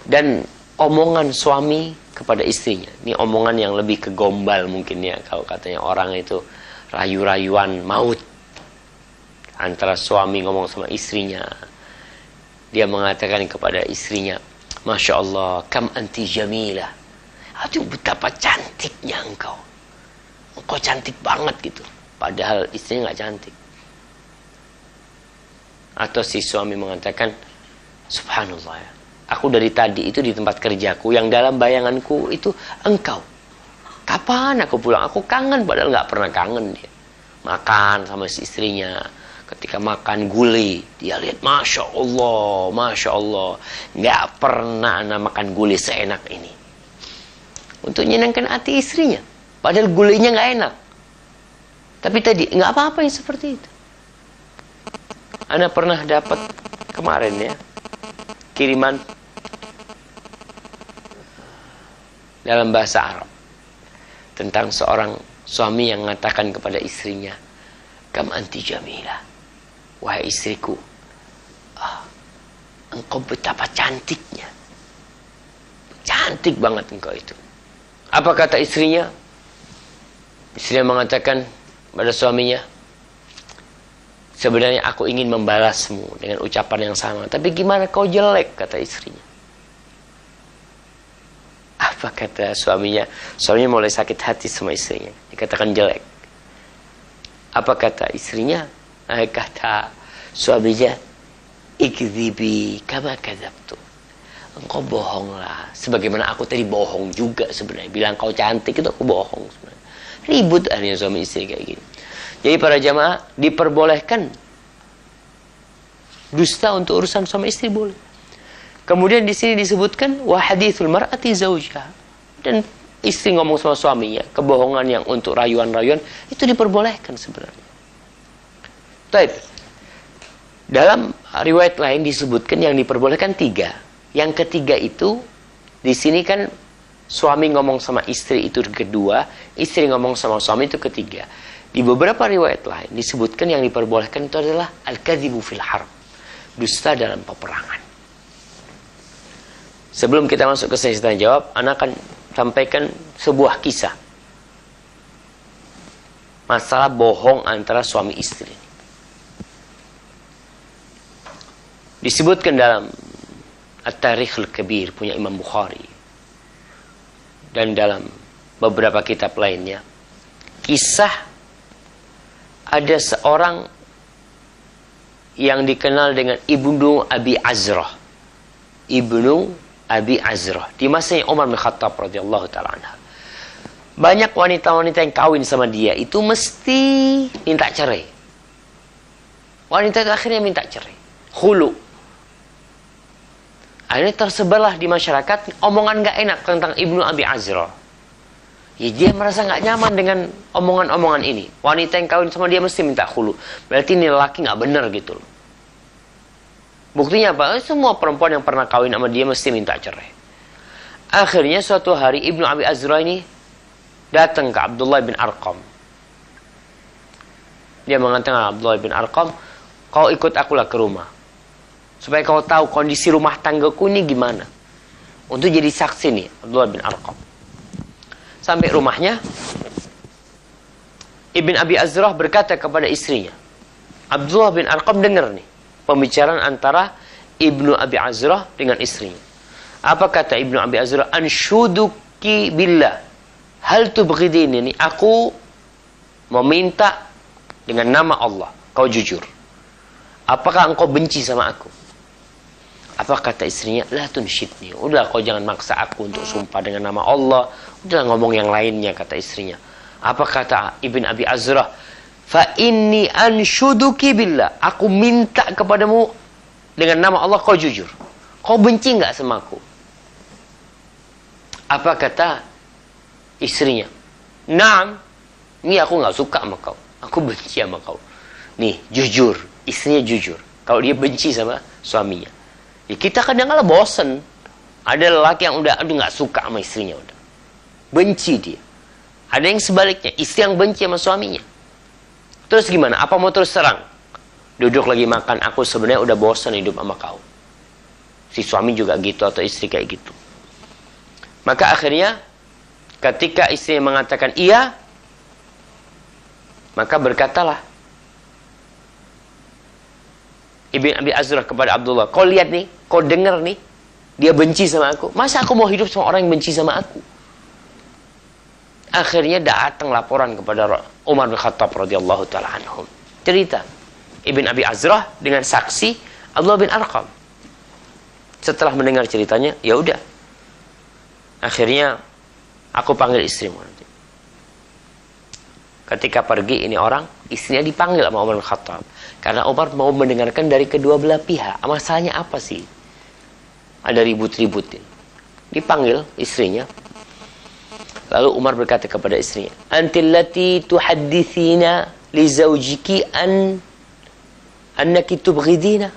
Dan omongan suami kepada istrinya. Ini omongan yang lebih kegombal mungkin ya, kalau katanya orang itu rayu-rayuan maut. Antara suami ngomong sama istrinya. Dia mengatakan kepada istrinya, Masya Allah, kam anti jamilah. Aduh, betapa cantiknya engkau. Engkau cantik banget gitu. Padahal istrinya nggak cantik. Atau si suami mengatakan, Subhanallah ya, aku dari tadi itu di tempat kerjaku, yang dalam bayanganku itu engkau. Kapan aku pulang? Aku kangen, padahal nggak pernah kangen dia. Makan sama si istrinya. Ketika makan gulai, dia lihat, Masya Allah, nggak pernah anak makan gulai seenak ini. Untuk menyenangkan hati istrinya, padahal gulainya nggak enak. Tapi tadi nggak apa-apa yang seperti itu. Ana pernah dapat kemarin ya kiriman dalam bahasa Arab tentang seorang suami yang mengatakan kepada istrinya, kam anti jamilah. Wahai istriku, engkau betapa cantiknya. Cantik banget engkau itu. Apa kata istrinya? Istrinya mengatakan pada suaminya, sebenarnya aku ingin membalasmu dengan ucapan yang sama. Tapi gimana kau jelek, kata istrinya. Apa kata suaminya? Suaminya mulai sakit hati sama istrinya. Dikatakan jelek. Apa kata istrinya? Kata suaminya, ikdzibi kama kadzabtu. Engkau bohonglah, sebagaimana aku tadi bohong juga sebenarnya. Bilang kau cantik itu aku bohong sebenarnya. Ribut akhirnya suami istri kayak gini. Jadi para jamaah, diperbolehkan dusta untuk urusan suami istri boleh. Kemudian di sini disebutkan wa hadithul mar'ati zaujah. Dan istri ngomong sama suaminya, kebohongan yang untuk rayuan-rayuan itu diperbolehkan sebenarnya. Baik. Dalam riwayat lain disebutkan yang diperbolehkan 3. Yang ketiga itu di sini kan suami ngomong sama istri itu kedua, istri ngomong sama suami itu ketiga. Di beberapa riwayat lain disebutkan yang diperbolehkan itu adalah al-kadzibu fil harb, dusta dalam peperangan. Sebelum kita masuk ke sesi tanya jawab, anak akan sampaikan sebuah kisah. masalah bohong antara suami istri. Disebutkan dalam At-Tarikh Al-Kabir punya Imam Bukhari dan dalam beberapa kitab lainnya, kisah ada seorang yang dikenal dengan Ibnu Abi Azrah. Ibnu Abi Azrah di masanya Umar bin Khattab radhiyallahu taala anha. Banyak wanita-wanita yang kawin sama dia itu mesti minta cerai. Wanita itu akhirnya minta cerai, khulu. Akhirnya tersebarlah di masyarakat omongan gak enak tentang Ibnu Abi Azrah. Ya, dia merasa gak nyaman dengan omongan-omongan ini. Wanita yang kawin sama dia mesti minta khulu. Berarti ini lelaki gak benar gitu loh. Buktinya apa? Semua perempuan yang pernah kawin sama dia mesti minta cerai. Akhirnya suatu hari Ibnu Abi Azrah ini datang ke Abdullah bin Arqam. Dia mengatakan, Abdullah bin Arqam, kau ikut akulah ke rumah, supaya kau tahu kondisi rumah tanggaku ini gimana. Untuk jadi saksi nih, Abdullah bin Arqam. Sampai rumahnya, Ibn Abi Azrah berkata kepada istrinya. Abdullah bin Arqam dengar nih pembicaraan antara Ibnu Abi Azrah dengan istrinya. Apa kata Ibnu Abi Azrah? Anshuduki billah, hal tubghidini, ini aku meminta dengan nama Allah, kau jujur. Apakah engkau benci sama aku? Apa kata istrinya? La tunshidni, udah kau jangan maksa aku untuk sumpah dengan nama Allah. Udah ngomong yang lainnya, kata istrinya. Apa kata Ibn Abi Azrah? Fa inni anshuduki billah, aku minta kepadamu dengan nama Allah, kau jujur. Kau benci nggak sama aku? Apa kata istrinya? Naam, ini aku nggak suka sama kau, aku benci sama kau. Nih, jujur, istrinya jujur. Kalau dia benci sama suaminya, ya kita kadang-kadang bosen. Ada lelaki yang udah nggak suka sama istrinya, udah benci dia. Ada yang sebaliknya, istri yang benci sama suaminya. Terus gimana? Apa mau terus terang? Duduk lagi makan, aku sebenarnya udah bosan hidup sama kau. Si suami juga gitu atau istri kayak gitu. Maka akhirnya ketika istrinya mengatakan iya, maka berkatalah Ibn Abi Azrah kepada Abdullah, kau lihat nih, kau dengar nih, dia benci sama aku. Masa aku mau hidup sama orang yang benci sama aku? Akhirnya datang laporan kepada Umar bin Khattab radhiyallahu taala anhum. Cerita Ibn Abi Azrah dengan saksi Abdullah bin Arqam. Setelah mendengar ceritanya, ya udah. Akhirnya aku panggil istrimu nanti. Ketika pergi ini orang, istrinya dipanggil sama Umar bin Khattab. Karena Umar mau mendengarkan dari kedua belah pihak. Masalahnya apa sih? Ada ribut-ributin. Dipanggil istrinya. Lalu Umar berkata kepada istrinya, Antil lati tuhaddithina li zawjiki annaki tubghidina.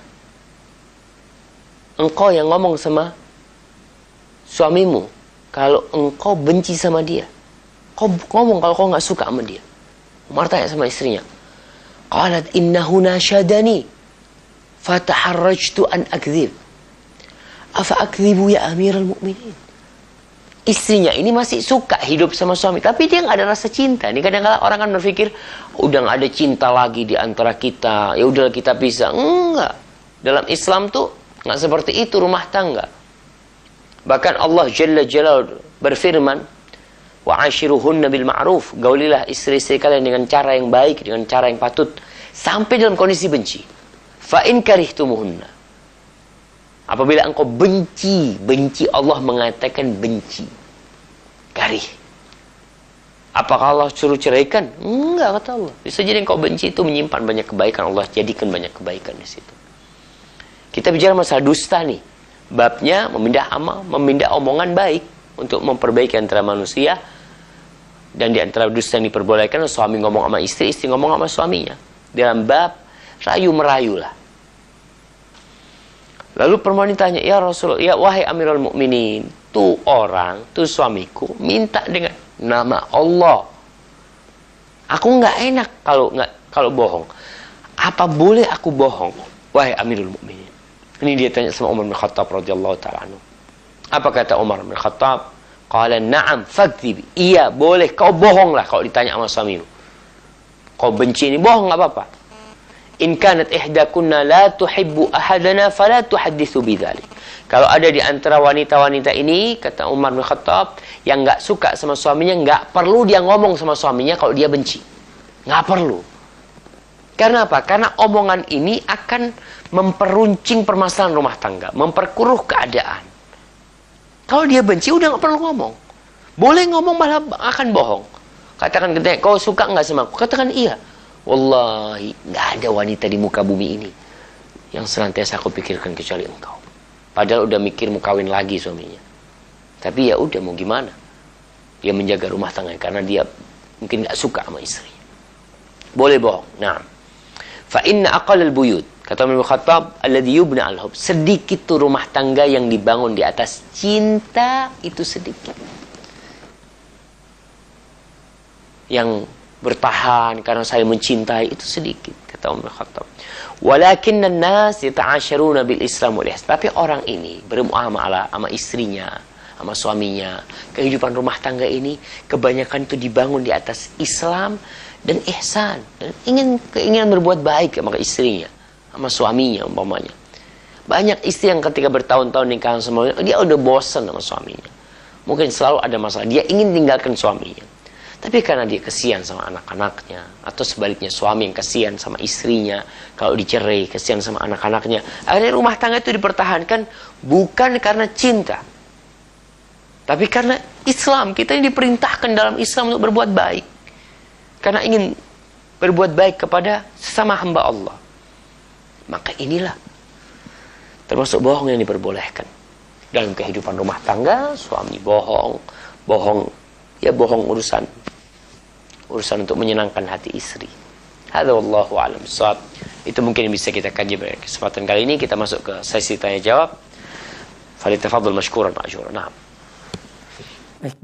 Engkau yang ngomong sama suamimu kalau engkau benci sama dia. Kau ngomong kalau kau nggak suka sama dia. Umar tanya sama istrinya. Qalat innahu nashadani fataharrajtu an akdzib. Afa akdzibu ya Amirul Mukminin? Istrinya ini masih suka hidup sama suami, tapi dia nggak ada rasa cinta. Ini kadang-kadang orang kan berpikir, udah nggak ada cinta lagi di antara kita, ya udah kita pisah. Enggak. Dalam Islam tuh nggak seperti itu rumah tangga. Bahkan Allah Jalla Jalla berfirman, wa ashiruhunna bil ma'ruf, gaulilah istri-istri kalian dengan cara yang baik, dengan cara yang patut, sampai dalam kondisi benci. Fa in karihtumuhunna, apabila engkau benci, Allah mengatakan benci, karih. Apakah Allah suruh ceraikan? Enggak, kata Allah. Bisa jadi engkau benci itu menyimpan banyak kebaikan, Allah jadikan banyak kebaikan di situ. Kita bicara masalah dusta nih. Babnya memindah amal, memindah omongan baik untuk memperbaiki antara manusia. Dan di antara dusta yang diperbolehkan, suami ngomong sama istri, istri ngomong sama suaminya. Dalam bab rayu-merayu lah. Lalu perempuan ditanya, ya Rasul, ya wahai Amirul Mukminin, tuh orang, tuh suamiku minta dengan nama Allah. Aku nggak enak kalau bohong. Apa boleh aku bohong, wahai Amirul Mukminin? Ini dia tanya sama Umar bin Khattab radhiyallahu taala anhu. Apa kata Umar bin Khattab? Qala na'am fakdzibi. Iya, boleh kau bohonglah kalau ditanya sama suamimu. Kau benci ini, bohong nggak apa-apa. In kanat ihdakunna la tuhibbu ahadana fala tuhadditsu bidzalik. Kalau ada di antara wanita-wanita ini, kata Umar bin Khattab, yang nggak suka sama suaminya, nggak perlu dia ngomong sama suaminya kalau dia benci. Nggak perlu. Karena apa? Karena omongan ini akan memperuncing permasalahan rumah tangga, memperkeruh keadaan. Kalau dia benci, udah nggak perlu ngomong. Boleh ngomong malah akan bohong. Katakan katanya, kau suka nggak sama aku? Katakan iya. Wallahi, nggak ada wanita di muka bumi ini yang senantiasa aku pikirkan kecuali engkau. Padahal udah mikir mau kawin lagi suaminya. Tapi ya udah, mau gimana? Dia menjaga rumah tangga karena dia mungkin nggak suka sama istrinya. Boleh bohong. Nah, fa inna aqallal buyut, kata Umar bin Khattab, alladhi yubna al-hub. Sedikit tuh rumah tangga yang dibangun di atas cinta, itu sedikit. Yang bertahan karena saya mencintai, itu sedikit, kata Umar bin Khattab. Walakinna an-nas yata'asharuna bil Islam wal ihsan. Tapi orang ini bermuamalah sama istrinya, sama suaminya, kehidupan rumah tangga ini kebanyakan itu dibangun di atas Islam dan ihsan, dan keinginan berbuat baik sama istrinya, sama suaminya umpamanya. Banyak istri yang ketika bertahun-tahun nikah sama suaminya, dia udah bosan sama suaminya. Mungkin selalu ada masalah, dia ingin tinggalkan suaminya. Tapi karena dia kesian sama anak-anaknya, atau sebaliknya suami yang kesian sama istrinya, kalau dicerai kesian sama anak-anaknya, akhirnya rumah tangga itu dipertahankan bukan karena cinta, tapi karena Islam. Kita ini diperintahkan dalam Islam untuk berbuat baik, karena ingin berbuat baik kepada sesama hamba Allah. Maka inilah termasuk bohong yang diperbolehkan dalam kehidupan rumah tangga. Suami bohong ya bohong urusan untuk menyenangkan hati istri. Hadza wallahu a'lam bissawab. Itu mungkin yang bisa kita kaji pada kesempatan kali ini. Kita masuk ke sesi tanya jawab. Falyatafaddal mashkuran ma'juran. Naam. Baik,